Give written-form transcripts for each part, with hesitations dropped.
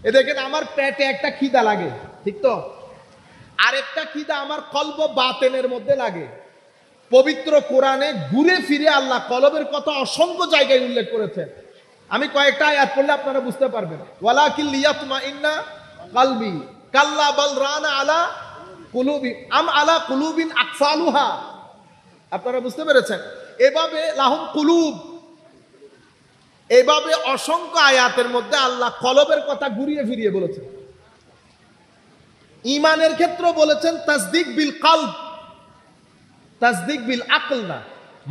এ দেখেন আমার পেটে একটা খিদা লাগে, ঠিক তো? আরেকটা খিদা আমার কলব বাতেনের মধ্যে লাগে। পবিত্র কোরআনে ঘুরে ফিরে আল্লাহ কলবের কথা অসংখ্য জায়গায় উল্লেখ করেছেন। আমি কয়েকটা আয়াত পড়লে আপনারা বুঝতে পারবেন। ওয়ালাকিন লিয়াতমাইন্না কলবি কাল্লা বাল রানা আলা কুলুবি আম আলা কুলুবিন আকফালুহা। আপনারা বুঝতে পেরেছেন? এভাবে লাহুম কুলুব, এভাবে অসংখ্য আয়াতের মধ্যে আল্লাহ কলবের কথা ঘুরিয়ে ফিরিয়ে বলেছেন। ঈমানের ক্ষেত্রে বলেছেন তাসদিক বিল কলব, তাসদিক বিল আকল না,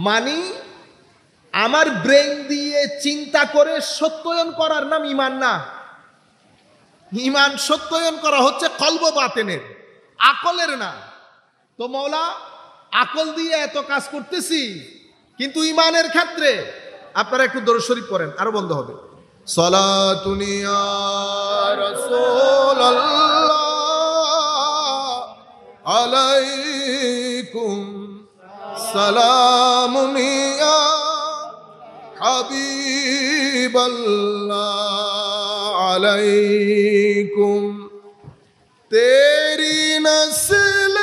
মানে আমার ব্রেন দিয়ে চিন্তা করে সত্যায়ন করার নাম ঈমান না। ঈমান সত্যায়ন করা হচ্ছে কলব বাতেনের, আকলের না। তো মওলা আকল দিয়ে এত কাজ করতেছি, কিন্তু ঈমানের ক্ষেত্রে আপনারা একটু দরুদ শরীফ পড়েন, আরো বন্ধ হবে। সালাতুন ইয়া রাসূলুল্লাহ আলাইকুম সালামুন ইয়া হাবিবাল্লাহ আলাইকুম তেরি নসল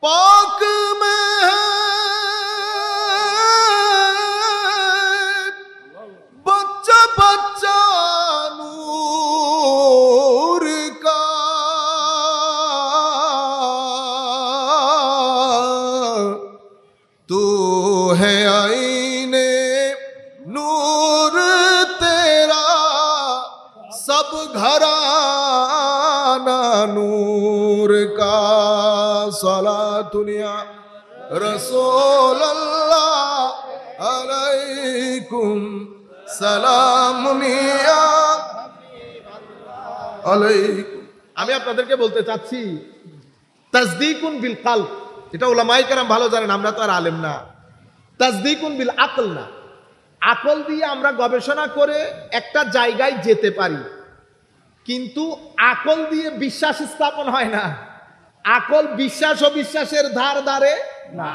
পাক में बच्चा बच्चा नूर का तू है आईने नूर तेरा सब घराना नूर का सलातुन या रसूल अल्लाह अलैकुम সালামুন ইয়া আলাইকুম। আমি আপনাদেরকে বলতে চাচ্ছি তাসদীকুন বিল কলব, এটা উলামায়ে কেরাম ভালো জানেন, আমরা তো আর আলেম না। তাসদীকুন বিল আকল না, আকল দিয়ে আমরা গবেষণা করে একটা জায়গায় যেতে পারি, কিন্তু আকল দিয়ে বিশ্বাস স্থাপন হয় না। আকল বিশ্বাস ও বিশ্বাসের ধার ধারে না।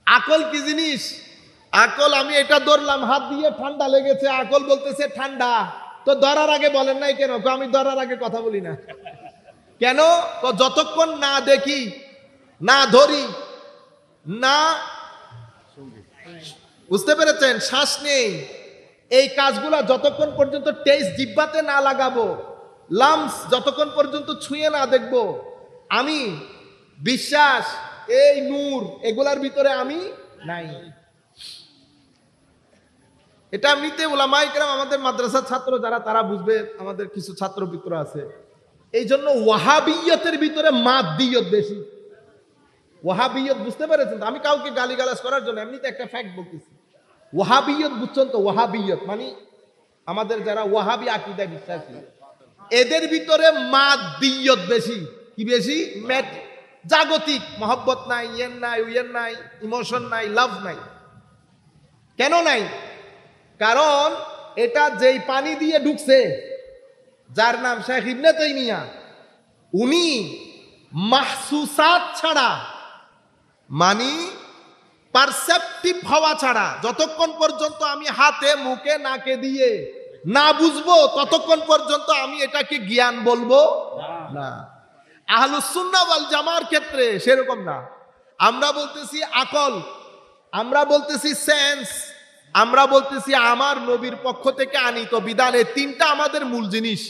আকল কি জিনিস? আকল আমি এটা ধরলাম, হাত দিয়ে ঠান্ডা লেগেছে, আকল বলতেছে ঠান্ডা, তো ধরার আগে বলেন নাই কেন? আমি ধরার আগে কথা বলি না কেন? তো যতক্ষণ না দেখি, না ধরি, না, বুঝতে পেরেছেন, শ্বাস নেই, এই কাজগুলা যতক্ষণ পর্যন্ত টেস্ট জিহ্বাতে না লাগাবো, লামস যতক্ষণ পর্যন্ত ছুঁয়ে না দেখবো, আমি বিশ্বাস, এই নূর, এগুলার ভিতরে আমি নাই। এটা এমনিতে উলামায়ে কেরাম, আমাদের মাদ্রাসার ছাত্র যারা, তারা বুঝবে, আমাদের কিছু ছাত্র মিত্র আছে। এই জন্য ওয়াহাবিয়তের ভিতরে মাদ্দিয়ত বেশি। ওয়াহাবিয়ত বুঝতে পেরেছেন? আমি কাউকে গালিগালাজ করার জন্য এমনিতে একটা ফ্যাক্ট বলতেছি। ওয়াহাবিয়ত বুঝছেন তো? ওয়াহাবিয়ত মানে আমাদের যারা ওয়াহাবি আকীদায় বিশ্বাসী, এদের ভিতরে মাদ্দিয়ত বেশি। কি বেশি? জাগতিক মহব্বত নাই, ইয়েন নাই, উইয়েন নাই, ইমোশন নাই, লাভ নাই। কেন নাই? কারণ এটা যেই পানি দিয়ে ঢুকছে, যার নাম শেখ ইবনে তাইমিয়া, উনি মাহসুসাত ছাড়া, মানে পারসেপটিভ হওয়া ছাড়া, যতক্ষণ পর্যন্ত আমি হাতে মুখে নাকে দিয়ে না বুঝবো, ততক্ষণ পর্যন্ত আমি এটাকে জ্ঞান বলবো না। আহলুস সুন্নাহ ওয়াল জামার ক্ষেত্রে সেরকম না। আমরা বলতেছি আকল, আমরা বলতেছি সেন্স, আমরা বলতেছি আমার নবীর পক্ষ থেকে আনিত বিধান। এই তিনটা আমাদের মূল জিনিস।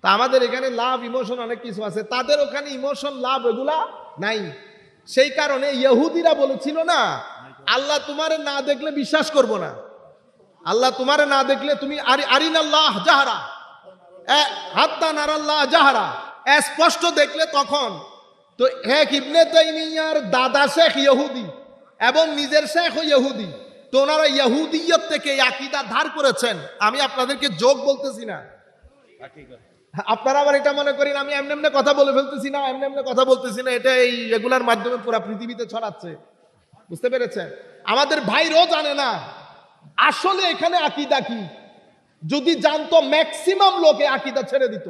তা আমাদের এখানে লাভ, ইমোশন অনেক কিছু আছে, তাদের ওখানে ইমোশন, লাভ এগুলা নাই। সেই কারণে ইহুদিরা বলেছিল না, আল্লাহ তোমারে না দেখলে বিশ্বাস করব না, আল্লাহ তোমারে না দেখলে তুমি আরিনাল্লাহ জাহারা হাত্তা নারাল্লাহ জাহারা, স্পষ্ট দেখলে তখন। তো শেখ ইবনে তাইমিয়ার দাদা শেখ ইহুদি এবং নিজের শেখ ইহুদি, তো ওনারা ইহুদিয়ত থেকে আকীদা ধার করেছেন। আমি আপনাদেরকে যোগ বলতেছি না, আপনারা আবার এটা মনে করেন আমি এমনি এমনি কথা বলে ফেলতেছি না, এমনি এমনি কথা বলতেছি না, এটা এই এগুলার মাধ্যমে পুরো পৃথিবীতে ছড়াচ্ছে। বুঝতে পেরেছেন? আমাদের ভাইরাও জানে না আসলে এখানে আকীদা কি। যদি জানতো, ম্যাক্সিমাম লোকে আকীদা ছেড়ে দিত।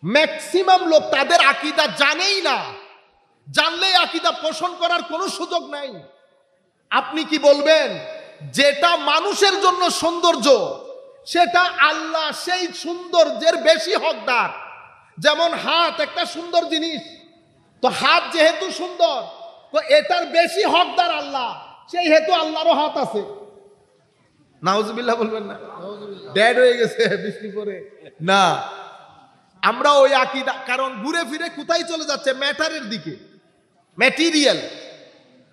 ম্যাক্সিমাম লোক তাদের আকীদা জানেই না, জানলেই আকীদা পোষণ করার কোনো সুযোগ নাই। আপনি কি বলবেন? যেটা মানুষের জন্য সৌন্দর্য, সেটা আল্লাহ সেই সৌন্দর্যের বেশি হকদার। যেমন হাত একটা সুন্দর জিনিস, তো হাত যেহেতু সুন্দর তো এটার বেশি হকদার আল্লাহ, সেই হেতু আল্লাহরও হাত আছে। নাউজুবিল্লাহ বলবেন না? ড্যাড হয়ে গেছে বৃষ্টি পরে না। আমরা ওই আকীদা, কারণ ঘুরে ফিরে কোথায় চলে যাচ্ছে? ম্যাটারের দিকে, ম্যাটেরিয়াল।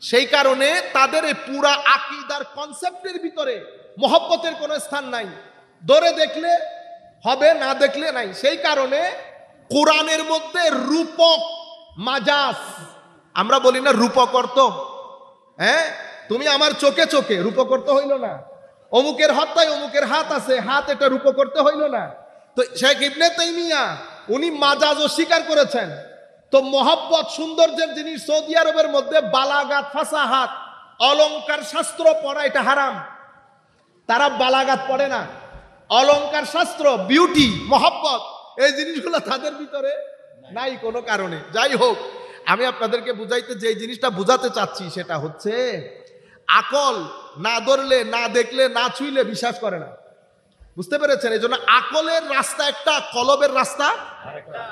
সেই কারণে তাদের এই পুরা আকীদার কনসেপ্টের ভিতরে মহব্বতের কোনো স্থান নাই। ধরে দেখলে হবে, না দেখলে নাই। সেই কারণে কোরআনের মধ্যে রূপক মাজাজ, আমরা বলি না রূপক অর্থ, হ্যাঁ তুমি আমার চোখে চোখে, রূপক অর্থ হইল না। অমুকের হত্যায় অমুকের হাত আছে, হাত এটা রূপক করতে হইল না। তো শেখ ইবনে তাইমিয়া উনি মাজাজ অস্বীকার করেছেন। তো মহব্বত সৌন্দর্যের জিনিস সৌদি আরবের মধ্যে বালাগাত, ফাসাহাত, অলংকার শাস্ত্র পড়া এটা হারাম। তারা বালাগাত পড়ে না, অলংকার শাস্ত্র, বিউটি, মহব্বত এই জিনিসগুলো তাদের ভিতরে নাই কোনো কারণে। যাই হোক, আমি আপনাদেরকে বুঝাইতে যে জিনিসটা বুঝাতে চাচ্ছি সেটা হচ্ছে আকল না ধরলে, না দেখলে, না ছুঁইলে বিশ্বাস করে না। বুঝতে পেরেছেন? এই জন্য আকলের রাস্তা একটা, কলবের রাস্তা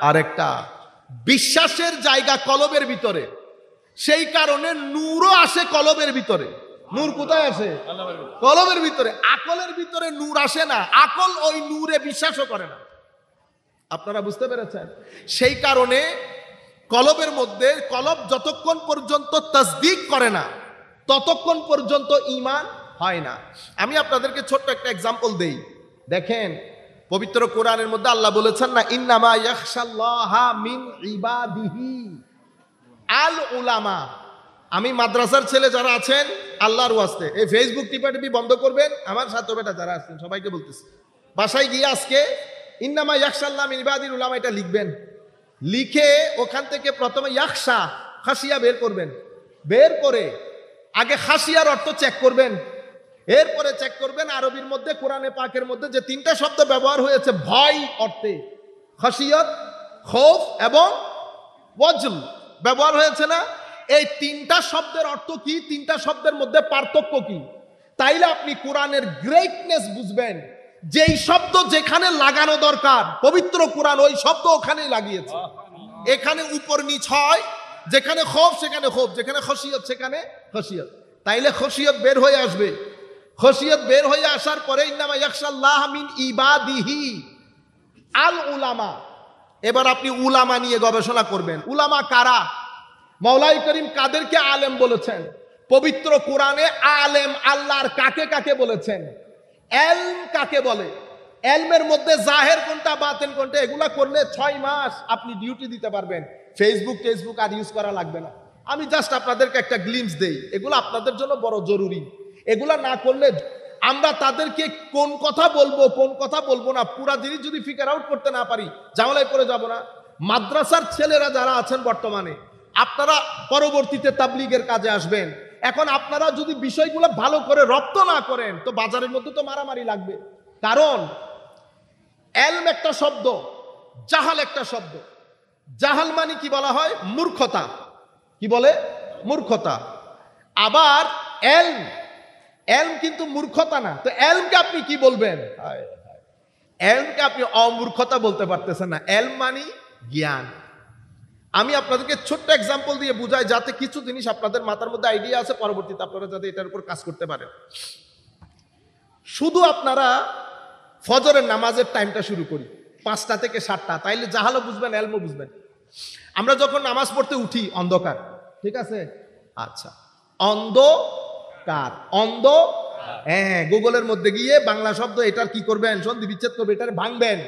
আরেকটা। বিশ্বাসের জায়গা কলবের ভিতরে, সেই কারণে নূরও আসে কলবের ভিতরে। নূর কোথায় আসে? কলবের ভিতরে। আকলের ভিতরে নূর আসে না, আকল ওই নূরে বিশ্বাসও করে না। আপনারা বুঝতে পেরেছেন? সেই কারণে কলবের মধ্যে, কলব যতক্ষণ পর্যন্ত তাসদিক করে না ততক্ষণ পর্যন্ত ঈমান হয় না। আমি আপনাদেরকে ছোট্ট একটা এক্সাম্পল দেই। দেখেন পবিত্র কোরআনের মধ্যে আল্লাহ বলেছেন না, ইন্নামা ইয়াখশাল্লাহা মিন ইবাদিহি আল উলামা। আমি মাদ্রাসার ছেলে যারা আছেন, আল্লাহর ওয়াস্তে এই ফেসবুক টিপাটিপি বন্ধ করবেন। আমার ছাত্র বেটা যারা আছেন সবাইকে বলতেছি, বাসায় গিয়ে আজকে ইন্নামা ইয়াখশাল্লাহা মিন ইবাদিল উলামা এটা লিখবেন। লিখে ওখান থেকে প্রথমে ইয়াখশা, খাসিয়া বের করবেন। বের করে আগে খাসিয়ার অর্থ চেক করবেন, এরপরে চেক করবেন আরবির মধ্যে, কোরআনে পাকের মধ্যে যে তিনটা শব্দ ব্যবহার হয়েছে ভয় অর্থে, খাসিয়ত, খৌফ এবং ওয়াজল ব্যবহার হয়েছে না? এই তিনটা শব্দের অর্থ কি, তিনটা শব্দের মধ্যে পার্থক্য কি, তাইলে আপনি কোরআনের গ্রেটনেস বুঝবেন। যেই শব্দ যেখানে লাগানো দরকার পবিত্র কোরআন ওই শব্দ ওখানেই লাগিয়েছে। এখানে উপর নিচ হয়, যেখানে খৌফ সেখানে খৌফ, যেখানে খসিয়ত সেখানে খসিয়ত। তাইলে খসিয়ত বের হয়ে আসবে। খসিয়ত বের হয়ে আসার পরে ইন্নামা ইয়াখশাল্লাহ মিন ইবাদিহি আল উলামা। এবার আপনি উলামা নিয়ে গবেষণা করবেন। উলামা কারা? মাওলাই করিম কাদেরকে আলেম বলেছেন? পবিত্র কোরআনে আলেম আল্লাহর কাকে কাকে বলেছেন? এলম কাকে বলে? এলমের মধ্যে জাহের কোনটা, বাতেন কোনটা, এগুলা করলে 6 মাস আপনি ডিউটি দিতে পারবেন। ফেসবুক আর ইউজ করা লাগবে না। আমি জাস্ট আপনাদেরকে একটা গ্লিমস দেই, এগুলো আপনাদের জন্য বড় জরুরি। এগুলা না করলে আমরা তাদেরকে কোন কথা বলবো কোন কথা বলবো না পুরা জিনিস যদি ফিগার আউট করতে না পারি ঝামেলায় পড়ে যাব না। মাদ্রাসার ছেলেরা যারা আছেন বর্তমানে, আপনারা পরবর্তীতে তাবলীগের কাজে আসবেন। এখন আপনারা যদি বিষয়গুলো ভালো করে রপ্ত না করেন তো বাজারের মধ্যে তো মারামারি লাগবে। কারণ এলম একটা শব্দ, জাহাল একটা শব্দ। জাহাল মানে কি বলা হয়? মূর্খতা। কি বলে? মূর্খতা। আবার এলম, এলম কিন্তু মূর্খতা না। তো এলমকে আপনি কি বলবেন? এলমকে আপনি অমূর্খতা বলতে পারতেছেন না। এলম মানে জ্ঞান। আমি আপনাদেরকে ছোট্ট এক্সাম্পল দিয়ে বুঝাই, যাতে কিছু জিনিস আপনাদের মাথার মধ্যে আইডিয়া আছে, পরবর্তীতে আপনারা যাতে এটার উপর কাজ করতে পারেন। শুধু আপনারা ফজরের নামাজের টাইমটা শুরু করি 5টা থেকে 7টা, তাইলে জাহালও বুঝবেন, এলমও বুঝবেন। আমরা যখন নামাজ পড়তে উঠি অন্ধকার, ঠিক আছে? আচ্ছা, অন্ধকার, অন্ধ, হ্যাঁ, গুগলের মধ্যে গিয়ে বাংলা শব্দ এটার কি করবেন? সন্ধি বিচ্ছেদ করবে, এটার ভাঙবেন।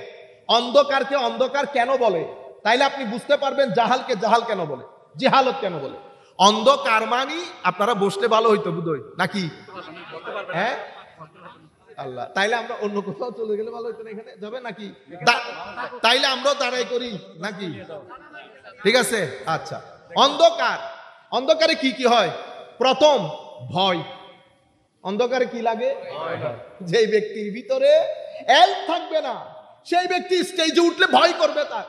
অন্ধকারকে অন্ধকার কেন বলে? তাইলে আপনি বুঝতে পারবেন জাহালকে জাহাল কেন বলে, জিহালত কেন বলে। অন্ধকার মানি আপনারা বসলে ভালো হইতো বুঝই নাকি? হ্যাঁ আল্লাহ, তাইলে আমরা অন্য কোথাও চলে গেলে ভালো হইতো না, এখানে যাবে নাকি? তাইলে আমরাও দাঁড়াই করি নাকি? ঠিক আছে। আচ্ছা, অন্ধকার, অন্ধকারে কি কি হয়? প্রথম ভয়। অন্ধকারে কি লাগে? যে ব্যক্তির ভিতরে এল থাকবে না সেই ব্যক্তি স্টেজে উঠলে ভয় করবে তার,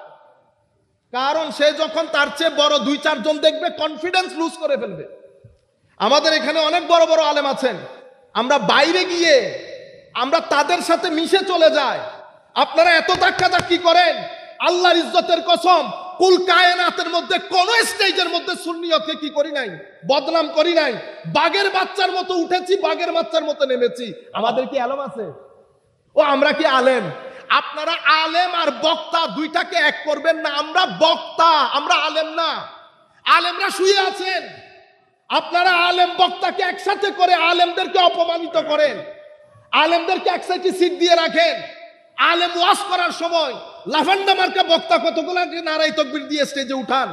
কারণ সে যখন তার চেয়ে বড় 2-4 জন দেখবে কনফিডেন্স লুজ করে ফেলবে। আমাদের এখানে অনেক বড় বড় আলেম আছেন, আমরা বাইরে গিয়ে আমরা তাদের সাথে মিশে চলে যাই। আপনারা এত ধাক্কাধাক্কি করেন, আল্লাহর ইজ্জতের কসম, কুল কায়নাতের মধ্যে কোন স্টেজের মধ্যে সুন্নিয়তকে কি করি নাই, বদনাম করি নাই। বাঘের বাচ্চার মতো উঠেছি, বাঘের বাচ্চার মতো নেমেছি। আমাদের কি আলেম আছে? ও আমরা কি আলেম? আপনারা আলেম আর বক্তা দুইটাকে এক করবেন না। আমরা বক্তা, আমরা আলেম না। আলেমরা শুয়ে আছেন, আপনারা আলেম বক্তাকে একসাথে করে আলেমদেরকে অপমানিত করেন, আলেমদেরকে এক সাইডে সিট দিয়ে রাখেন। আলেম ওয়াজ করার সময় লাফান্ডা মার্কা বক্তা কতগুলো নারাই তাকবীর দিয়ে স্টেজে উঠান,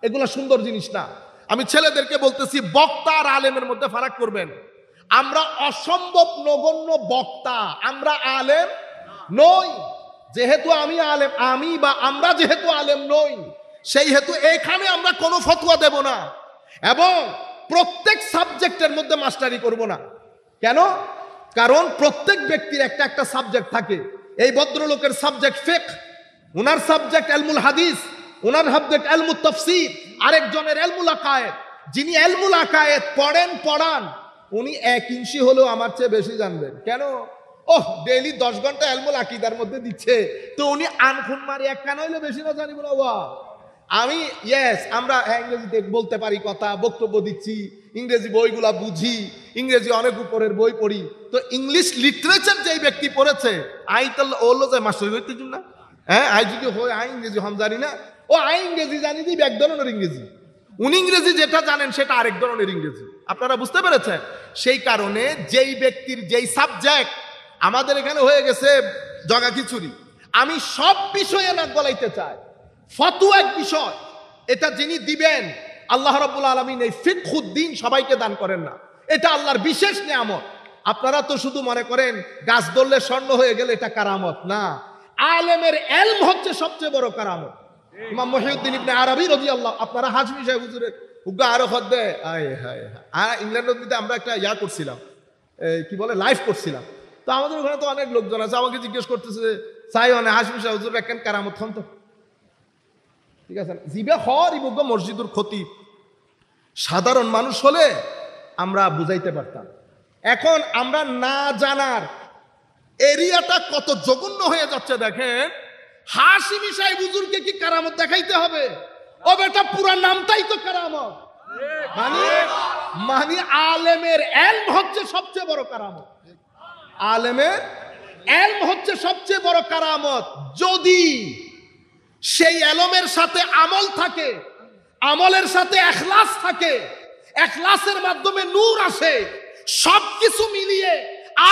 এগুলো সুন্দর জিনিস না। আমি ছেলেদেরকে বলতেছি, বক্তা আর আলেমের মধ্যে ফারাক করবেন। আমরা অসম্ভব নগণ্য বক্তা, আমরা আলেম নই। যেহেতু আমি আলেম, আমি বা আমরা যেহেতু আলেম নই, সেই হেতু এখানে আমরা কোনো ফতোয়া দেব না এবং প্রত্যেক সাবজেক্টের মধ্যে মাস্টারি করব না। কেন? কারণ প্রত্যেক ব্যক্তির একটা একটা সাবজেক্ট থাকে। এই ভদ্রলোকের সাবজেক্ট ফিকহ, ওনার সাবজেক্ট ইলমুল হাদিস, ওনার সাবজেক্ট ইলমুত তাফসীর, আরেকজনের ইলমুল আকায়েদ। যিনি ইলমুল আকায়েদ পড়ান, উনি 1 ইঞ্চি হলেও আমার চেয়ে বেশি জানবেন। কেন? ওহ, ডেইলি 10 ঘন্টা ইলমুল আকীদার মধ্যে দিচ্ছে, তো উনি আনখুন মারি এক কান হইলে বেশি না জানিব না। আমি আমরা ইংরেজিতে বলতে পারি কথা, বক্তব্য দিচ্ছি, ইংরেজি বইগুলা বুঝি, ইংরেজি অনেক উপরের বই পড়ি। তো ইংলিশ লিটারেচার যেই ব্যক্তি পড়েছে, আই তাহলে ওলো যে মাস্টার হইতে না, হ্যাঁ, আই যদি হয় আই ইংরেজি হাম জানি না, ও আই ইংরেজি জানি দিই এক ধরনের ইংরেজি, উনি ইংরেজি যেটা জানেন সেটা আরেক ধরনের ইংরেজি। আপনারা বুঝতে পেরেছেন? সেই কারণে যেই ব্যক্তির যেই সাবজেক্ট, আমাদের এখানে হয়ে গেছে জগা খিচুড়ি। আমি সব বিষয়ে নাক গলাইতে চাই। ফতোয়া এক বিষয়, এটা যিনি দিবেন আল্লাহ রাব্বুল আলামিন এই ফিকহুদ্দিন সবাইকে দান করেন না, এটা আল্লাহর বিশেষ নিয়ামত। আপনারা তো শুধু মনে করেন গাছ ধরলে স্বর্ণ হয়ে গেলে এটা কারামত না। আলেমের ইলম হচ্ছে সবচেয়ে বড় কারামত। ইমাম মুহিউদ্দিন ইবনে আরবি রাদিয়াল্লাহু, আপনারা হাজমি সাহেব হুজুরের উগ্গা আরো খদ্দে আয় হায় হায়, ইংল্যান্ডে আমরা একটা করছিলাম, কি বলে, লাইভ করছিলাম। তো আমাদের ওখানে তো অনেক লোকজন আছে, আমাকে জিজ্ঞেস করতেছে, চাই অনেক হাজমি সাহেব হুজুর একখান কারামত হন তো, ঠিক আছে না? জিবে হর ইবুগ্গ মসজিদুর খতিব। সাধারণ মানুষ হলে আমরা বুঝাইতে পারতাম। এখন আমরা না জানার এরিয়াটা কত জঘন্য হয়ে যাচ্ছে দেখেন। হাশিমি সাহেব হুজুরকে কি কারামত দেখাইতে হবে? ও বেটা, পুরা নামটাই তো কারামত। মানে আলেমের ইলম হচ্ছে সবচেয়ে বড় কারামত। আলেমের ইলম হচ্ছে সবচেয়ে বড় কারামত। যদি সেই ইলমের সাথে আমল থাকে, আমলের সাথে ইখলাস থাকে, ইখলাসের মাধ্যমে নূর আসে, সবকিছু মিলিয়ে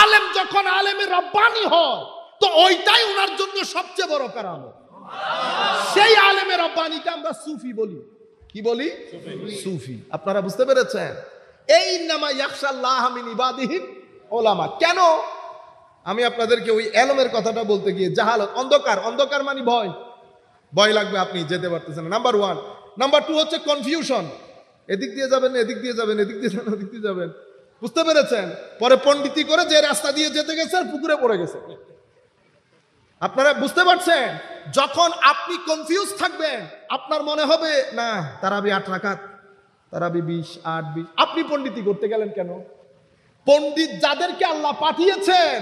আলেম যখন আলেমে রব্বানি হয়, তো ওইটাই ওনার জন্য সবচেয়ে বড় কারামত। সেই আলেমে রব্বানিকে আমরা সুফি বলি। কি বলি? সুফি। আপনারা বুঝতে পেরেছেন? এই নামা ইয়াখশাল্লাহ মিন ইবাদিহিল উলামা। কেন আমি আপনাদেরকে ওই ইলমের কথাটা বলতে গিয়ে, জাহালত, অন্ধকার মানে ভয় লাগবে, আপনি যেতে পারতেছেন না, নাম্বার 1। নাম্বার 2 হচ্ছে কনফিউশন, এদিক দিয়ে যাবেন, এদিক দিয়ে যাবেন, এদিক দিয়ে যাবেন, ওদিক দিয়ে যাবেন। বুঝতে পেরেছেন? পরে পণ্ডিতি করে যে রাস্তা দিয়ে যেতে গেছে পুকুরে পড়ে গেছে। আপনারা বুঝতে পারছেন? যখন আপনি কনফিউজ থাকবেন, আপনার মনে হবে না তারাবি 8 রাকাত, তারাবি 20, 8, 20। আপনি পণ্ডিতি করতে গেলেন কেন? পণ্ডিত যাদেরকে আল্লাহ পাঠিয়েছেন,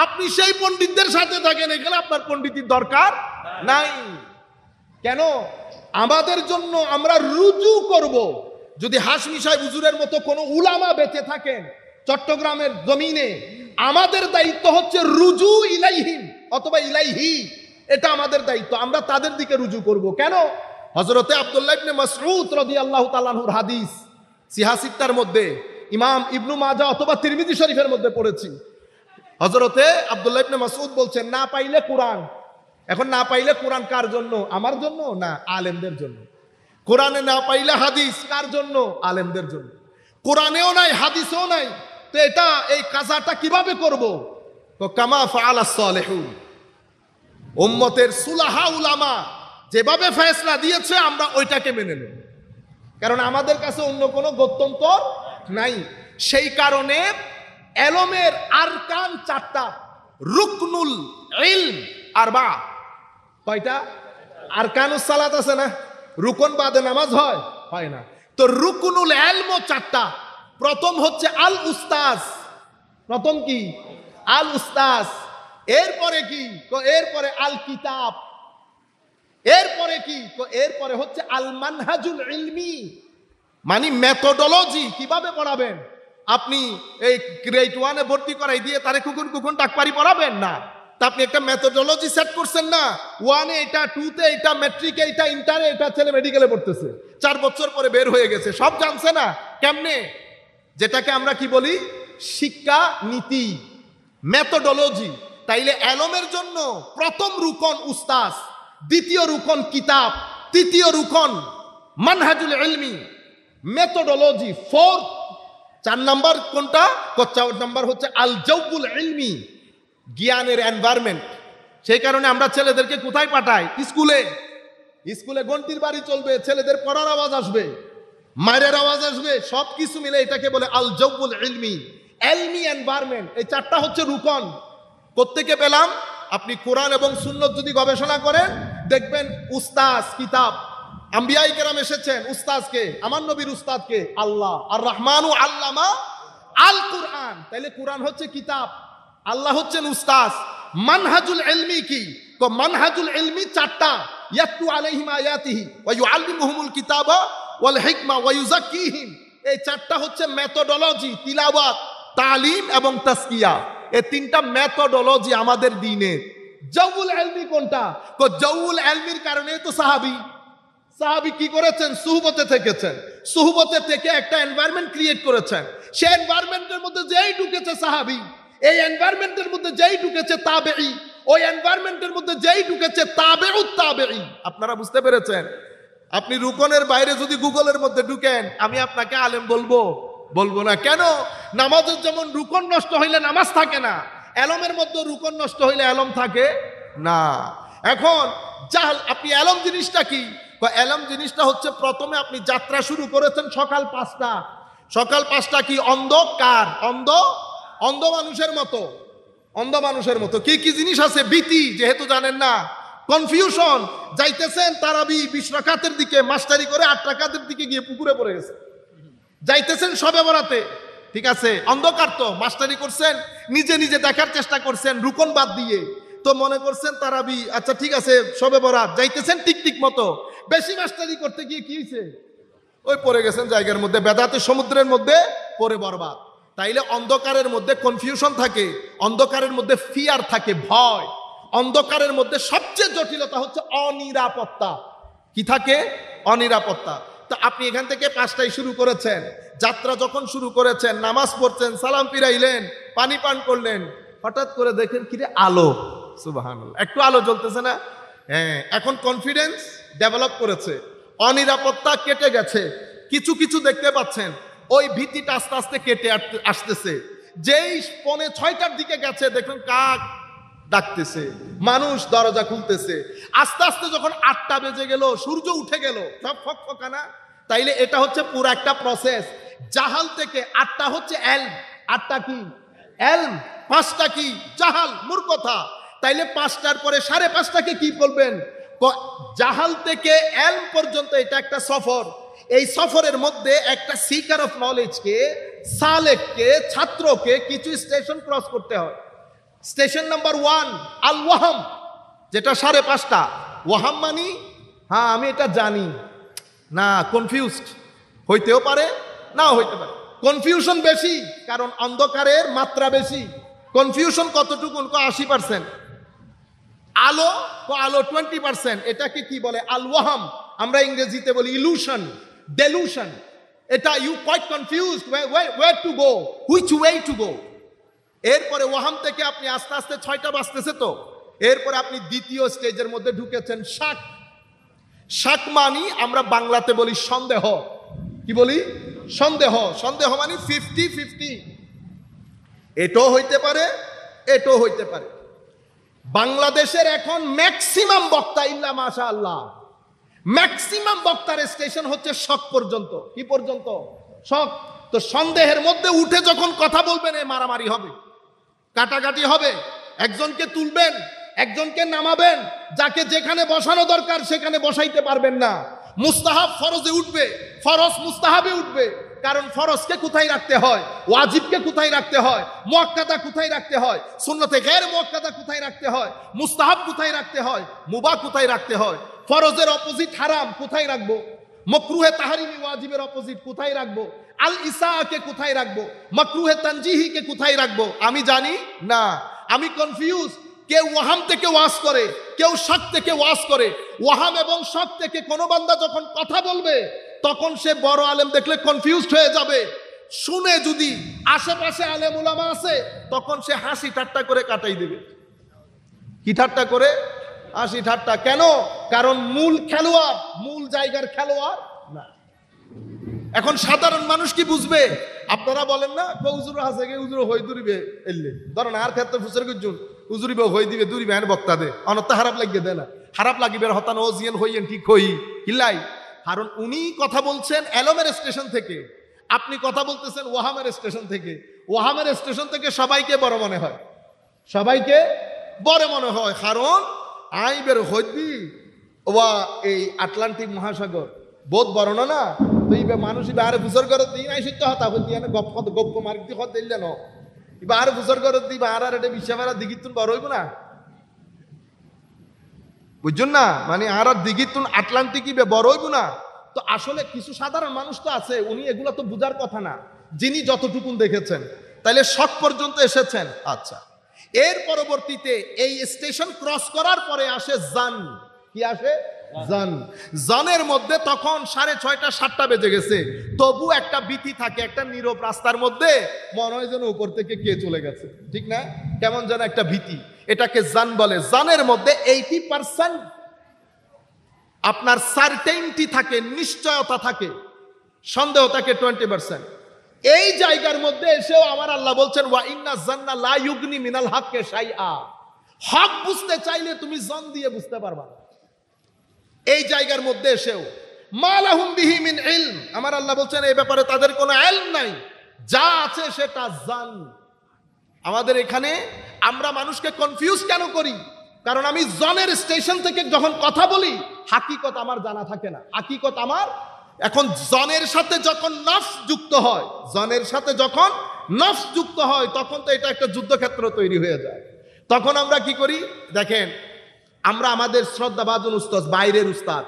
আপনি সেই পণ্ডিতদের সাথে থাকেন, এখানে আপনার পণ্ডিতির দরকার নাই। কেন? আমাদের জন্য আমরা রুজু করব। যদি হাশমি সাহেব হুজুরের মতো কোনো উলামা বেঁচে থাকেন চট্টগ্রামের জমিনে, আমাদের দায়িত্ব হচ্ছে রুজু ইলাইহিম অথবা ইলাইহি, এটা আমাদের দায়িত্ব। আমরা তাদের দিকে রুজু করব। কেন? হযরতে আব্দুল্লাহ ইবনে মাসউদ রাদিয়াল্লাহু তাআলা আনহুর হাদিস সিহাসিত্তার মধ্যে, ইমাম ইবনু মাজাহ অথবা তিরমিজি শরীফের মধ্যে পড়েছি। হযরতে আব্দুল্লাহ ইবনে মাসউদ বলছেন, না পাইলে কোরআন। এখন না পাইলে কোরআন কার জন্য? আমার জন্য না, আলেমদের জন্য। কোরআনে না পাইলে হাদিস কার জন্য? আলেমদের জন্য। কোরআনেও নাই, হাদিসেও নাই, তো এটা এই কাজাটা কিভাবে করব? তো কামা ফাআলাস সালিহুন, উম্মতের সুলাহা উলামা যেভাবে ফয়সালা দিয়েছে আমরা ওইটাকে মেনে নেব, কারণ আমাদের কাছে অন্য কোনো গত্যন্তর নাই। সেই কারণে ইলমের আরকান 4টা, রুকনুল ইলম আরবা। কয়টা? আরকানুস সালাত আছে না, রুকন বাদে নামাজ হয় না। তো রুকনুল ইলম 4টা। প্রথম হচ্ছে আল উস্তাজ। প্রথম কি? আল উস্তাজ। এরপরে কি? এরপরে আল কিতাব। এরপরে কি? এরপরে হচ্ছে আল মানহাজুল ইলমি, মানে মেথোডোলজি, কিভাবে পড়াবেন। আপনি এই গ্রেড 1-এ ভর্তি করাই দিয়ে তারে কুকুন কুকুন ডাকপারি পড়াবেন না। তা আপনি একটা মেথোডোলজি সেট করছেন না, 1-এ এটা, 2-তে এটা, ম্যাট্রিকে এটা, ইন্টারে এটা, ছেলে মেডিকেলে পড়তেছে, 4 বছর পরে বের হয়ে গেছে, সব জানছে না। কেমনে? যেটাকে আমরা কি বলি শিক্ষা নীতি, মেথোডোলজি। তাইলে এলমের জন্য প্রথম রুকন উস্তাজ, দ্বিতীয় রুকন কিতাব, তৃতীয় রুকন মানহাজুল ইলমি, মেথোডোলজি। 4 নাম্বার কোনটা? 4 নাম্বার হচ্ছে আল জাওবুল ইলমি, জ্ঞানের এনভায়রনমেন্ট। সেই কারণে আমরা ছেলেদেরকে কোথায় পাঠাই? স্কুলে। স্কুলে ঘন্টির বাড়ি চলবে, ছেলেদের পড়ার আওয়াজ আসবে, মায়ের আওয়াজ আসবে, সবকিছু মিলে এটাকে বলে আল জাওবুল ইলমি, ইলমি এনভায়রনমেন্ট। এই 4টা হচ্ছে রুকন। কোত্থেকে পেলাম? আপনি কোরআন এবং সুন্নত যদি গবেষণা করেন দেখবেন উস্তাজ কিতাব। আম্বিয়াই কেরাম এসেছেন উস্তাজকে, আমার নবীর উস্তাদকে আল্লাহ। আর রহমানু আল্লামা আল কুরআন। তাইলে কোরআন হচ্ছে কিতাব, আল্লাহ হচ্ছেন উস্তাজ। মানহাজুল ইলমি কি? মানহাজুল ইলমি 4টা, ইয়াতলু আলাইহিম আয়াতিহি ওয়া ইউআল্লিমুহুমুল কিতাবা ওয়াল হিকমা ওয়া ইউযাক্কিহিম। এই 4টা হচ্ছে মেথোডোলজি, তিলাওয়াত, তালিম এবং তাসকিয়া। এই 3টা মেথোডোলজি আমাদের দ্বীনের। জাওউল ইলমি কোনটা? জাওউল ইলমির কারণে তো সাহাবী কি করেছেন? সুহবতে থেকেছেন, সুহবতে থেকে একটা এনভায়রনমেন্ট ক্রিয়েট করেছেন। সেই এনভায়রনমেন্টের মধ্যে যেই ঢুকেছে সাহাবী, এই এনভায়রনমেন্টের মধ্যে যেই ঢুকেছে তাবেঈ, ওই এনভায়রনমেন্টের মধ্যে যেই ঢুকেছে তাবেউত তাবেঈ। আপনারা বুঝতে পেরেছেন? আপনি রুকনের বাইরে যদি গুগলের মধ্যে ঢুকেন, আমি আপনাকে আলেম বলবো না। কেন? নামাজের যেমন রুকন নষ্ট হইলে নামাজ থাকে না, এলমের মধ্যে রুকন নষ্ট হইলে এলম থাকে না। এখন জাহল, আপনি এলম জিনিসটা কি? এলম জিনিসটা হচ্ছে প্রথমে আপনি যাত্রা শুরু করেছেন সকাল 5টা। সকাল 5টা কি? অন্ধকার, অন্ধ মানুষের মতো, অন্ধ মানুষের মতো। কি কি জিনিস আছে? ভীতি, যেহেতু জানেন না, কনফিউশন। যাইতেছেন তারাবি 20 রাকাতের দিকে, মাস্টারি করে 8 রাকাতের দিকে গিয়ে পুকুরে পড়ে গেছে। যাইতেছেন শবে বরাতে, ঠিক আছে, অন্ধকার তো, মাস্টারি করছেন, নিজে নিজে দেখার চেষ্টা করছেন রুকন বাদ দিয়ে, তো মনে করছেন তারাবি, আচ্ছা ঠিক আছে শবে বরাত, যাইতেছেন ঠিক মতো, বেশি মাস্টারি করতে গিয়ে কি হয়েছে? ওই পড়ে গেছেন জায়গার মধ্যে, বেদাতের সমুদ্রের মধ্যে পড়ে বরবাদ। তাইলে অন্ধকারের মধ্যে কনফিউশন থাকে, অন্ধকারের মধ্যে ফিয়ার থাকে, ভয়। অন্ধকারের মধ্যে সবচেয়ে জটিলতা হচ্ছে অনিরাপত্তা। কি থাকে? অনিরাপত্তা। তো আপনি এখান থেকে 5টায় শুরু করেছেন, যাত্রা যখন শুরু করেছেন, নামাজ পড়ছেন, সালাম ফিরাইলেন, পানি পান করলেন, হঠাৎ করে দেখেন কিরে আলো, সুবহানাল্লাহ, একটু আলো জ্বলতেছে না? হ্যাঁ, এখন কনফিডেন্স ডেভেলপ করেছে, অনিরাপত্তা কেটে গেছে, কিছু কিছু দেখতে পাচ্ছেন। ওই ভীতিটা আস্তে আস্তে কেটে আসতেছে। যেই 5:45টার দিকে গেছে, দেখুন কাক ডাকতেছে, মানুষ দরজা খুলতেছে। আস্তে আস্তে যখন 8টা বেজে গেল, সূর্য উঠে গেল, সব ফকফকানা। তাইলে এটা হচ্ছে পুরো একটা প্রসেস। জাহাল থেকে 8টা হচ্ছে এলম। 8টা কি? এলম। 5টা কি? জাহাল, মূর্খতা। তাইলে 5টার পরে 5:30টাকে কি বলবেন? জাহাল থেকে এলম পর্যন্ত এটা একটা সফর। এই সফরের মধ্যে একটা সিকার অফ নলেজকে, সালেককে, ছাত্রকে কিছু স্টেশন ক্রস করতে হয়। স্টেশন নাম্বার 1 আল ওয়াহাম, যেটা 5:30টা। ওয়াহাম মানি, হ্যাঁ আমি এটা জানি না, কনফিউজড হইতেও পারে, নাও হইতে পারে। কনফিউশন বেশি, কারণ অন্ধকারের মাত্রা বেশি। কনফিউশন কতটুকু? 80%। আলো 20%। এটাকে কি বলে? আল ওয়াহাম। আমরা ইংরেজিতে বলি ইলুশন, ডেলুশন। এটা you quite confused where to go, which way to go. এরপরে ওয়াহাম থেকে আপনি আস্তে আস্তে 6টা বাজতেছে তো, এরপরে আপনি দ্বিতীয় স্টেজের মধ্যে ঢুকেছেন, শাক। শাক মানি আমরা বাংলাতে বলি সন্দেহ। কি বলি? সন্দেহ। সন্দেহ মানে 50-50, এটাও হইতে পারে, এটাও হইতে পারে। বাংলাদেশের এখন ম্যাক্সিমাম বক্তা, ইল্লা মাশাআল্লাহ, ম্যাক্সিমাম বক্তার স্টেশন হচ্ছে শক পর্যন্ত। কি পর্যন্ত? শক। তো সন্দেহের মধ্যে উঠে যখন কথা বলবেন, মারামারি হবে, কাটাকাটি হবে, একজনকে তুলবেন, একজনকে নামাবেন, যাকে যেখানে বসানো দরকার সেখানে বসাইতে পারবেন না। মুস্তাহাব ফরজে উঠবে, ফরজ মুস্তাহাবে উঠবে, কারণ ফরজকে কোথায় রাখতে হয়, ওয়াজিবকে কোথায় রাখতে হয়, মুআক্কাদা কোথায় রাখতে হয়, সুন্নতে গায়র মুআক্কাদা কোথায় রাখতে হয়, মুস্তাহাব কোথায় রাখতে হয়, মুবাহ কোথায় রাখতে হয়, ফরজের অপোজিট হারাম কোথায় রাখবো, মাকরুহে তাহরিমি ওয়াজিবের অপোজিট কোথায় রাখবো, আল ইসাকে কোথায় রাখবো, মাকরুহে তানজিহিকে কোথায় রাখবো, আমি জানি না, আমি কনফিউজ। কেউ ওয়াহাম থেকে ওয়াজ করে, কেউ শক থেকে ওয়াজ করে। ওয়াহাম এবং শক থেকে কোনো বান্দা যখন কথা বলবে তখন সে বড় আলেম দেখলে কনফিউজড হয়ে যাবে। শুনে যদি আশেপাশে আলেম উলামা আছে তখন সে হাসি ঠাট্টা করে কাটাই দেবে। কি ঠাট্টা করে? হাসি ঠাট্টা। কেন? কারণ মূল খেলোয়াড়, মূল জায়গার খেলোয়াড় না। এখন সাধারণ মানুষ কি বুঝবে? আপনারা বলেন না হুজুর আছে গে হুজুর হই দুরিবে এলে ধরেন আর ক্ষেত্রে ফুসের গুজন হুজুরিবে হই দিবে দুরিবে এনে বক্তা দে অনত খারাপ লাগিয়ে দেয় না, খারাপ লাগিবে হতান ও জিয়েন হইয়েন ঠিক হই কিলাই। কারণ উনি কথা বলছেন এলমের স্টেশন থেকে, আপনি কথা বলতেছেন ওয়াহামের স্টেশন থেকে। ওয়াহামের স্টেশন থেকে সবাইকে বড় মনে হয়, সবাইকে বড় মনে হয়। কারণ আই বের হইবি ওয়া এই আটলান্টিক মহাসাগর বহুত বড় না না, তুই মানুষ আরে বুঝর করে দিই নাই সত্য হতা হইতি এনে গপ্প মার্কি হত দিল না ইবা আরে বুঝর করে দিই বা আর এটা বিশ্বভারা দিগিতুন বড় হইব না, বুঝছেন না? মানে আর দিগিতুন আটলান্টিক ইবে বড় হইব না। তো আসলে কিছু সাধারণ মানুষ তো আছে উনি এগুলো তো বুঝার কথা না, যিনি যতটুকুন দেখেছেন তাইলে শক পর্যন্ত এসেছেন। আচ্ছা, এর পরবর্তীতে এই স্টেশন ক্রস করার পরে আসে জান। কি আসে? জান। জানের মধ্যে তখন 6:30 7টা বেজে গেছে, তবু একটা ভীতি থাকে, একটা নীরব রাস্তার মধ্যে মনে হয় যেন উপর থেকে কে চলে গেছে, ঠিক না? কেমন যেন একটা ভীতি, এটাকে জান বলে। জানের মধ্যে 80% আপনার সার্টেইনটি থাকে, নিশ্চয়তা থাকে, সন্দেহ থাকে 20%। এই জায়গার মধ্যে এসেও আমার আল্লাহ বলছেন ওয়া ইন্না জান্না লা ইউগনি মিনাল হাক্কি শাইআ। হক বুঝতে চাইলে তুমি জন দিয়ে বুঝতে পারবা না। এই জায়গার মধ্যে এসেও মা লাহুম বিহি মিন ইলম, আমার আল্লাহ বলছেন এই ব্যাপারে তাদের কোনো ইলম নাই, যা আছে সেটা জান। আমাদের এখানে আমরা মানুষকে কনফিউজ কেন করি? কারণ আমি জনের স্টেশন থেকে যখন কথা বলি হাকিকত আমার জানা থাকে না। হাকিকত আমার এখন জনের সাথে যখন নফস যুক্ত হয়, জনের সাথে যখন নফস যুক্ত হয় তখন তো এটা একটা যুদ্ধক্ষেত্র তৈরি হয়ে যায়। তখন আমরা কি করি দেখেন, আমরা আমাদের শ্রদ্ধাভাজন উস্তাদ, বাইরের উস্তাদ,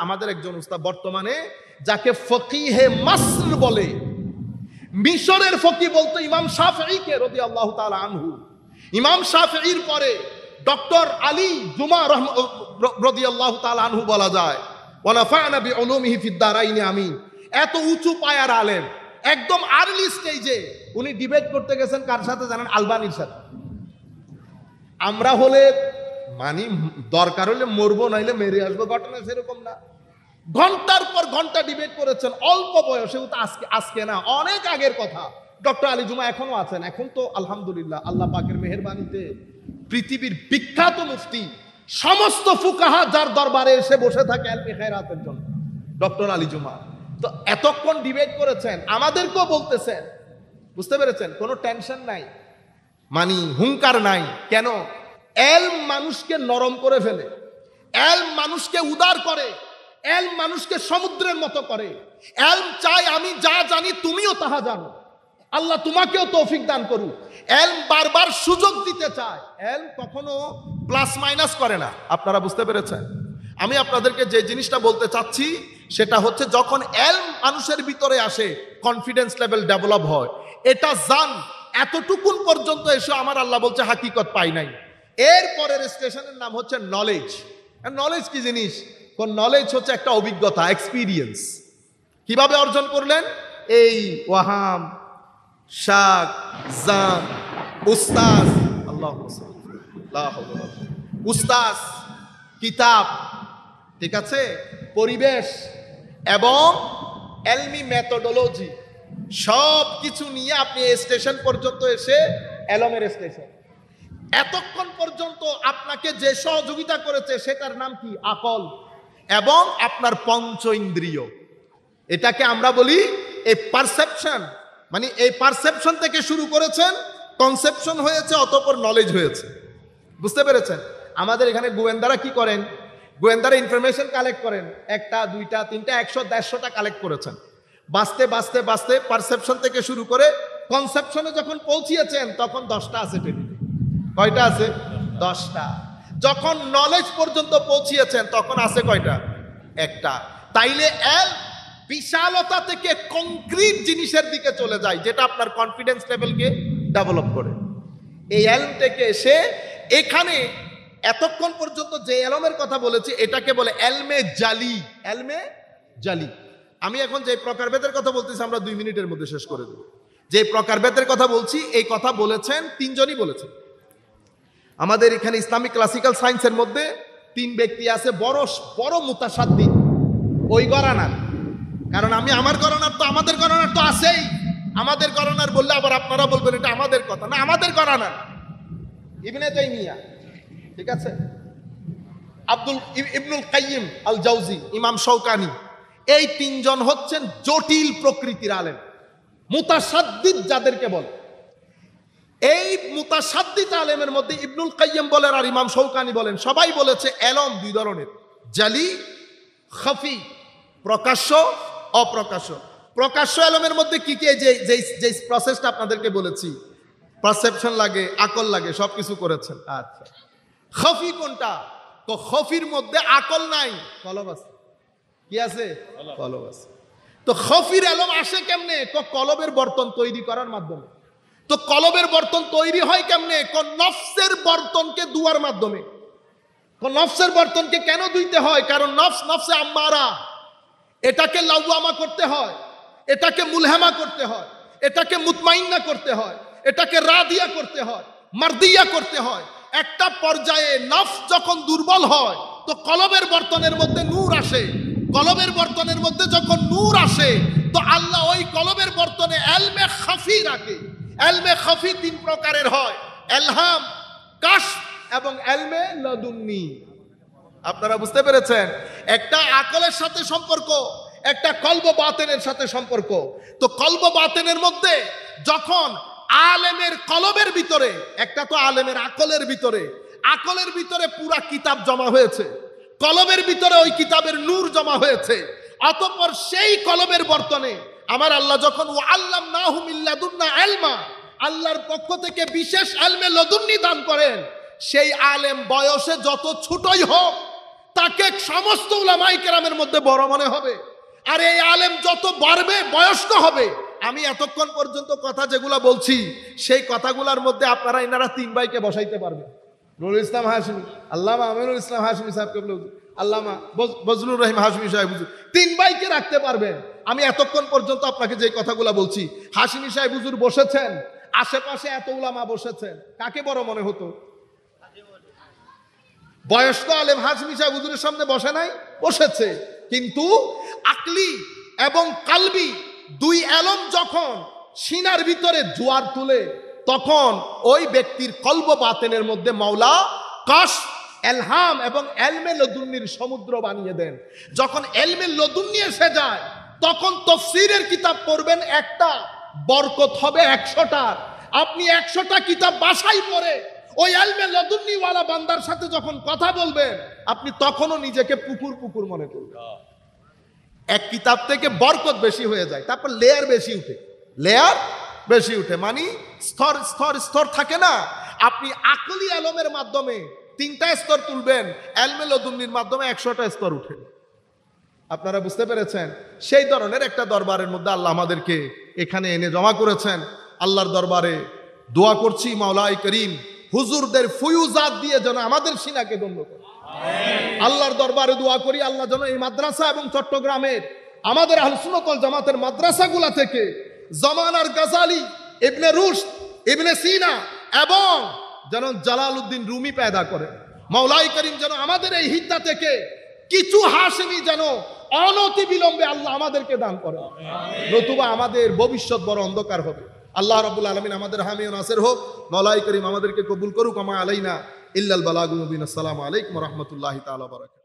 আমাদের একজন উস্তাদ বর্তমানে যাকে ফকিহে মাসর বলে, মিশরের ফকি বলতো ইমাম শাফঈকে রাদিয়াল্লাহু তাআলা আনহু। ইমাম শাফঈর পরে ডক্টর আলী জুমা রাদিয়াল্লাহু তাআলা আনহু বলা যায়। ওয়া নাফা'না বিউলুমিহি ফিদ দারাইনি আমিন। এত উঁচু পায়ার আলেম, একদম আর্লি স্টেজে উনি ডিবেট করতে গেছেন কার সাথে জানেন? আলবানির সাথে। আমরা হলে মানে দরকার হলে মরবো নাইলে মেরে আসবো, ঘটনা সেরকম না। ঘন্টার পর ঘন্টা ডিবেট করেছেন, অল্প বয়সে, আজকে না, অনেক আগের কথা। ডক্টর আলী জুমা এখনো আছেন। এখন তো আলহামদুলিল্লাহ আল্লাহ পাকের মেহেরবানিতে পৃথিবীর বিখ্যাত মুফতি, সমস্ত ফুকাহা যার দরবারে এসে বসে থাকে ইলমে খায়রাতের জন্য, ডক্টর আলী জুমা। তো এতক্ষণ ডিবেট করেছেন, আমাদেরকেও বলতেছেন, বুঝতে পেরেছেন? কোনো টেনশন নাই, মানে হুঙ্কার নাই। কেন? এলম মানুষকে নরম করে ফেলে, এলম মানুষকে উদার করে, এলম মানুষকে সমুদ্রের মতো করে। এলম চাই আমি যা জানি তুমিও তাহা জানো, আল্লাহ তোমাকেও তৌফিক দান করুক। এলম বারবার সুযোগ দিতে চায়, এলম কখনো প্লাস মাইনাস করে না। আপনারা বুঝতে পেরেছেন? আমি আপনাদেরকে যে জিনিসটা বলতে চাচ্ছি সেটা হচ্ছে, যখন এলম মানুষের ভিতরে আসে কনফিডেন্স লেভেল ডেভেলপ হয়। এটা জান এতটুকুন পর্যন্ত এসে আমার আল্লাহ বলছে হাকিকত পাই নাই। এর পরের স্টেশনের নাম হচ্ছে নলেজ। নলেজ কি জিনিস? কোন নলেজ হচ্ছে একটা অভিজ্ঞতা, এক্সপিরিয়েন্স। কিভাবে অর্জন করলেন? এই ওয়াহাম, শাক, জান, উস্তাজ, আল্লাহ উস্তাজ, কিতাব, ঠিক আছে, পরিবেশ এবং এলমি মেথোডোলজি, সব কিছু নিয়ে আপনি এই স্টেশন পর্যন্ত এসে এলমের স্টেশন। এতক্ষণ পর্যন্ত আপনাকে যে সহযোগিতা করেছে সেটার নাম কি? আকল এবং আপনার পঞ্চ ইন্দ্রিয়। এটাকে আমরা বলি এই পারসেপশন। মানে এই পারসেপশন থেকে শুরু করেছেন, কনসেপশন হয়েছে, অতঃপর নলেজ হয়েছে। বুঝতে পেরেছেন? আমাদের এখানে গোয়েন্দারা কি করেন? গোয়েন্দারা ইনফরমেশন কালেক্ট করেন, 1টা 2টা 3টা 100 150টা কালেক্ট করেছেন। বাঁচতে বাঁচতে বাঁচতে পারসেপশন থেকে শুরু করে কনসেপশনে যখন পৌঁছিয়েছেন তখন 10টা আছে টেবিলে। কয়টা আছে? 10টা। যখন নলেজ পর্যন্ত পৌঁছিয়েছেন তখন আছে কয়টা? একটা। তাইলে বিশালতা থেকে কংক্রিট জিনিসের দিকে চলে যায়, যেটা আপনার কনফিডেন্স লেভেলকে ডেভেলপ করে। এই এলম থেকে এসে এখানে এতক্ষণ পর্যন্ত যে এলমের কথা বলেছি এটাকে বলে এলমে জালি। এলমে জালি। আমি এখন যে প্রকারভেদের কথা বলতেছি আমরা 2 মিনিটের মধ্যে শেষ করে দেব। যে প্রকারভেদের কথা বলছি এই কথা বলেছেন 3 জনই বলেছেন। আমাদের এখানে ইসলামিক ক্লাসিক্যাল সায়েন্সের মধ্যে 3 ব্যক্তি আছে বড় বড় মুতাসাদ্দিদ, ওই গরানার। কারণ আমি আমার গরানার তো আমাদের গরানার তো আছেই। আমাদের গরানার বললে আবার আপনারা বলবেন এটা আমাদের কথা না, আমাদের গরানার ইবনে তাইমিয়া, ঠিক আছে, ইবনুল কাইয়িম আল জাওজি, ইমাম শৌকানি, এই 3 জন হচ্ছেন জটিল প্রকৃতির আলেম, মুতাসাদ্দিদ যাদেরকে বলে। এই মুতাসাদ্দিদ আলেমের মধ্যে ইবনুল কাইয়িম বলেন আর ইমাম শৌকানি বলেন, সবাই বলেছে এলম 2 ধরনের, জালি, খাফি, প্রকাশ্য, অপ্রকাশ্য। প্রকাশ্য এলমের মধ্যে কি কি? যে প্রসেসটা আপনাদেরকে বলেছি, পারসেপশন লাগে, আকল লাগে, সবকিছু করেছেন। আচ্ছা, খাফি কোনটা? তো খাফির মধ্যে আকল নাই, কলব আছে। কি আছে? কলব আছে। তো খাফির এলম আসে কেমনে? কলবের বর্তন তৈরি করার মাধ্যমে। তো কলবের বর্তন তৈরি হয় কেমনে? নফসের বর্তনকে দুয়ার মাধ্যমে। নফসের বর্তনকে কেন ধুইতে হয়? কারণ নফসে আম্মারা, এটাকে লাওয়ামা করতে হয়, এটাকে মুলহামা করতে হয়, এটাকে মুতমাইন্না করতে হয়, এটাকে রাদিয়া করতে হয়, মারদিয়া করতে হয়। একটা পর্যায়ে নফস যখন দুর্বল হয় তো কলবের বর্তনের মধ্যে নূর আসে। কলবের বর্তনের মধ্যে যখন নূর আসে তো আল্লাহ ওই কলবের বর্তনে এলমে খাফি রাখে। এলমে খাফি 3 প্রকারের হয়, এলহাম, কাশফ এবং এলমে লাদুন্নি। আপনারা বুঝতে পেরেছেন? একটা আকলের সাথে সম্পর্ক, একটা কলব বাতেনের সাথে সম্পর্ক। তো কলব বাতেনের মধ্যে যখন আলেমের কলবের ভিতরে, একটা তো আলেমের আকলের ভিতরে, আকলের ভিতরে পুরা কিতাব জমা হয়েছে, কলবের ভিতরে ওই কিতাবের নূর জমা হয়েছে। অতঃপর সেই কলবের বর্তনে আমার আল্লাহ যখন ওয়াল্লামনাহু মিন লাদুন্না ইলমা, আল্লাহর পক্ষ থেকে বিশেষ ইলমে লাদুন্নি দান করেন, সেই আলেম বয়সে যত ছোটই হোক তাকে সমস্ত উলামায়ে কেরামের মধ্যে বড় মনে হবে। আর এই আলেম যত বাড়বে, বয়স্ক হবে, আমি এতক্ষণ পর্যন্ত কথা যেগুলা বলছি সেই কথাগুলোর মধ্যে আপনারা এনারা 3 ভাইকে বসাইতে পারবেন। নুরুল ইসলাম হাশমি, আল্লামা আমিনুল ইসলাম হাশমি সাহেবকে, আল্লামা বজলুর রহিম হাশমি সাহেব, 3 ভাইকে রাখতে পারবেন। আমি এতক্ষণ পর্যন্ত আপনাকে যে কথাগুলা বলছি, হাশমি সাহেব হুজুর বসেছেন, আশেপাশে এত উলামা বসেছেন, কাকে বড় মনে হতো? বয়স্ক আলেম হাশমি সাহেব হুজুরের সামনে বসে নাই? বসেছে। কিন্তু আকলি এবং কালবি 2 এলম যখন সিনার ভিতরে জোয়ার তুলে তখন ওই ব্যক্তির কলব বাতেনের মধ্যে মাওলা কাশফ, এলহাম এবং এলমে লদুন্নির সমুদ্র বানিয়ে দেন। যখন এলমে লদুন্নি এসে যায় তখন তাফসীরের কিতাব পড়বেন একটা, বরকত হবে 100টা। আপনি 100টা কিতাব বাসায় পড়ে ওই এলমে লদুন্নি ওয়ালা বান্দার সাথে যখন কথা বলবেন আপনি তখনও নিজেকে পুকুর পুকুর মনে করবেন। এক কিতাব থেকে বরকত বেশি হয়ে যায়, তারপর লেয়ার বেশি উঠে, লেয়ার বেশি উঠে, মানে স্তর স্তর স্তর থাকে না। আপনি আকলি আলমের মাধ্যমে 3টা স্তর তুলবেন, এলমে লদুন্নির মাধ্যমে 100টা স্তর উঠে। আপনারা বুঝতে পেরেছেন? সেই ধরনের একটা দরবারের মধ্যে আল্লাহ আমাদেরকে এখানে এনে জমা করেছেন। আল্লাহর দরবারে দোয়া করছি মাওলাই করিম হুজুরদের ফুয়ুজাত দিয়ে যেন আমাদের সিনাকে দণ্ড করে। আল্লাহর দরবারে দোয়া করি আল্লাহ যেন এই মাদ্রাসা এবং চট্টগ্রামের আমাদের আহলে সুন্নাত ওয়াল জামাতের মাদ্রাসাগুলা থেকে জামানার গাজালি, ইবনে রুশদ, ইবনে সিনা এবং যেন জালালউদ্দিন রুমি পয়দা করে। মাওলাই করিম যেন আমাদের এই হিদ্দা থেকে কিছু হাশিমি যেন অনতি বিলম্বে আল্লাহ আমাদেরকে দান করে, নতুবা আমাদের ভবিষ্যৎ বড় অন্ধকার হবে। আল্লাহ রাব্বুল আলামিন আমাদের হামি ও নাসির হোক। মাওলাই করিম আমাদেরকে কবুল করুক। আমা আলাইনা ইল্লাল বালাগুল মুবিন। আসসালামু আলাইকুম ওয়া রাহমাতুল্লাহি তাআলা ওয়া বারাকাতুহু।